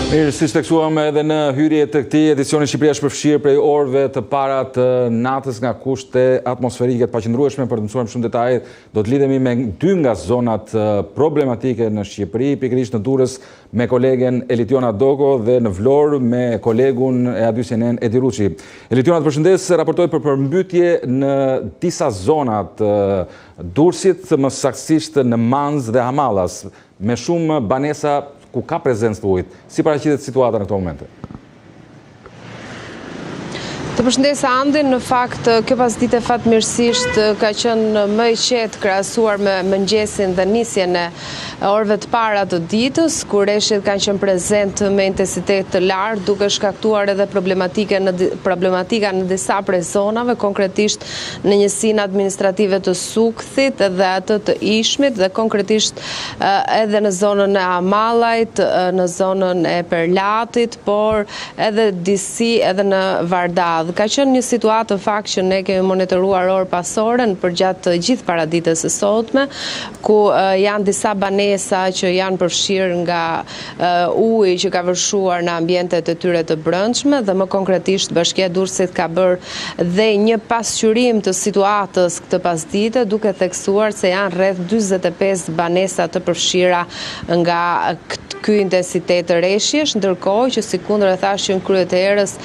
Mirë, si shteksuam edhe në hyrje të këtij edicioni Shqipëria është përfshirë prej orëve të para të natës nga kushte atmosferike të paqëndrueshme. Për të mësuar shumë detaje, do të lidhemi me dy nga zonat problematike në Shqipëri, pikërisht në Durrës me kolegen Elitiona Doko dhe në Vlorë me kolegun e A2CNN Edi Ruçi. Elitiona, të përshëndes, raportoj për përmbytje në disa zona të Durrësit, më saktësisht në Manz dhe Hamallas, me shumë banesa ku ka prezencë të ujit. Si paraqitet situata në këto momente? Të përshëndes Andi, në fakt kjo pasdite fatmirësisht ka qenë më e qetë krahasuar me mëngjesin dhe nisjen e orëve të para të ditës, kur reshjet kanë qenë prezent me intensitet të lartë, duke shkaktuar edhe problematika në disa prej zonave, konkretisht në njësinë administrative të Sukthit dhe atë të Ishmit, dhe konkretisht edhe në zonën e Hamallajt, në zonën e Perlatit, por edhe disi edhe në Vardadh. Ka qenë një situatë fakt që ne kemi monitoruar orë pas ore përgjatë gjithë paraditës së sotme, ku janë disa banesa që janë përfshirë nga uji që ka vërshuar në ambientet e tyre të brendshme, dhe më konkretisht Bashkia e Durrësit ka bërë dhe një pasqyrim të situatës këtë pasdite, duke theksuar se janë rreth 45 banesa të përfshira nga ky intensitet të reshjesh, ndërkohë që sikundër e thashën kryet e erës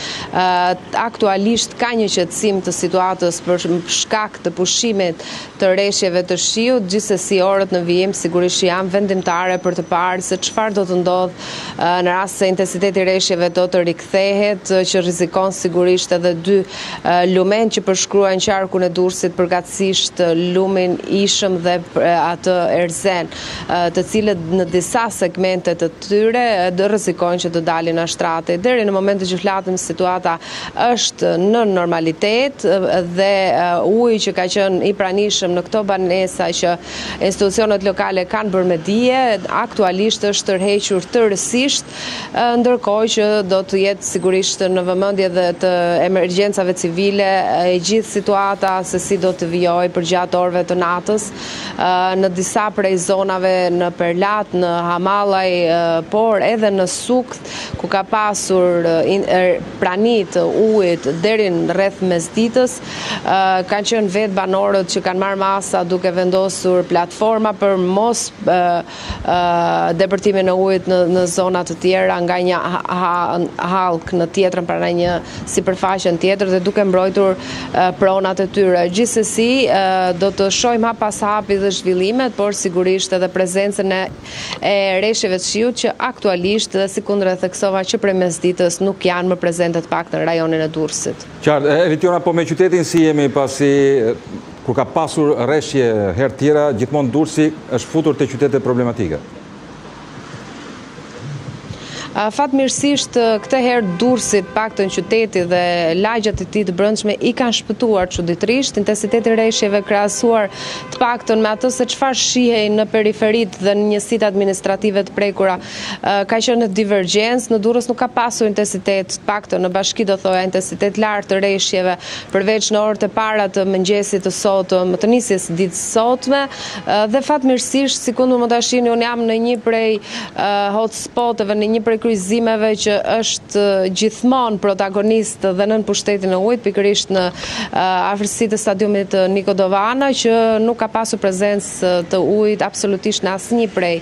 aktualisht ka një qetësim të situatës për shkak të pushimit të reshjeve të shiut, gjithsesi orët në vijim sigurisht janë vendimtare për të parë se çfarë do të ndodh në rast se intensiteti i reshjeve do të rikthehet, që rrezikon sigurisht edhe dy lumen që përshkruajnë qarkun e Durrësit, përgatësisht lumin Ishëm dhe atë Erzen, të cilët në disa segmente të tyre do rrezikojnë që të dalin në shtrate. Deri në momentin që flasim, situata është në normalitet dhe uji që ka qenë i pranishëm në këto banesa që institucionet lokale kanë bërë me dije, aktualisht është tërhequr tërësisht, ndërkohë që do të jetë sigurisht në vëmendje dhe të emergjencave civile e gjithë situata se si do të vijojë përgjatë orëve të natës në disa prej zonave në Perlat, në Hamallaj, por edhe në Sukth, ku ka pasur pranit ujit deri në rreth mesditës, kanë qenë vetë banorët që kanë marrë masa duke vendosur platforma për mos depërtimin e ujit në zona të tjera nga një hallk në tjetrën para një sipërfaqe tjetër dhe duke mbrojtur pronat e tyre. Gjithsesi do të shohim hap pas hapi dhe zhvillimet, por sigurisht edhe prezencën e reshjeve të shiut që aktualisht dhe sikundër e theksova që prej mesditës nuk janë më prezente të paktën në rajonin e Durrësit. Qartë, Elitiona, po me qytetin si jemi, pasi kur ka pasur reshje herë tjera, gjithmonë Durrësi është futur te qytete problematike. Fatmirësisht këtë herë Durrësit, paktën qyteti dhe lagjet e tij të brendshme i kanë shpëtuar çuditërisht. Intensiteti i reshjeve krahasuar të paktën me atë se çfarë shihej në periferitë dhe në njësitë administrative të prekura ka qenë divergjencë. Në Durrës nuk ka pasur intensitet, të paktën në bashki do thoya intensitet lartë të reshjeve, përveç në orët e para të mëngjesit të sotëm, të nisjes së ditës sotme, dhe fatmirësisht sikundur mund ta shihni, unë jam në një prej hotspoteve, në një prej kryqëzimeve që është gjithmonë protagonist dhe nën pushtetin e ujit, pikërisht në afërsi të stadiumit Niko Dovana, që nuk ka pasur prezencë të ujit absolutisht në asnjë prej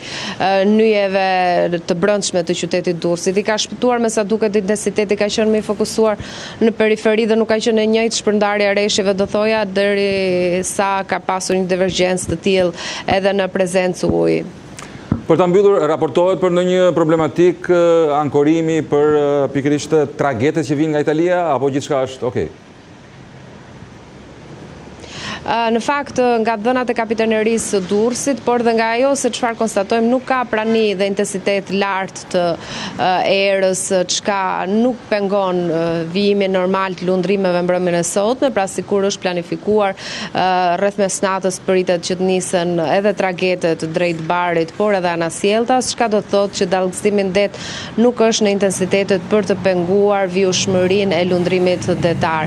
nyjeve të brendshme të qytetit Durrësit. I ka shpëtuar me sa duket intensiteti ka qenë më i fokusuar në periferi dhe nuk ka qenë e njëjtë shpërndarja e reshjeve, do thoya, derisa ka pasur një divergjencë të tillë edhe në prezencë uji. Për ta mbyllur, raportohet për ndonjë problematik ankorimi për pikërisht tragetet që vinë nga Italia, apo gjithçka është okay? Në fakt nga dhënat e kapitanerisë së Durrësit, por dhe nga ajo se çfarë konstatojmë, nuk ka prani dhe intensitet lartë të erës, çka nuk pengon vijimin normal të lundrimeve mbrëmjen e sotme, pra sikur është planifikuar rreth mesnatës pritet që të nisen edhe tragetet drejt barit, por edhe anasjelltas, çka do të thotë që dallgësimi det nuk është në intensitetet për të penguar vjushmërinë e lundrimit detar.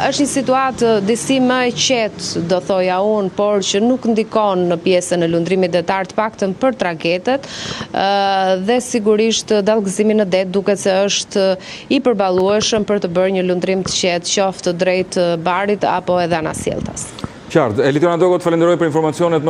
Është një situatë disi më e qetë do thoja unë, por që nuk ndikon në pjesën e lundrimit detar, të paktën për tragetet, dhe sigurisht dallgëzimi në det duket se është i përballueshëm për të bërë një lundrim të qetë, qoftë drejt barit apo edhe anasjelltas. Qartë, Elitiona Dogo, të falenderoj për informacionet.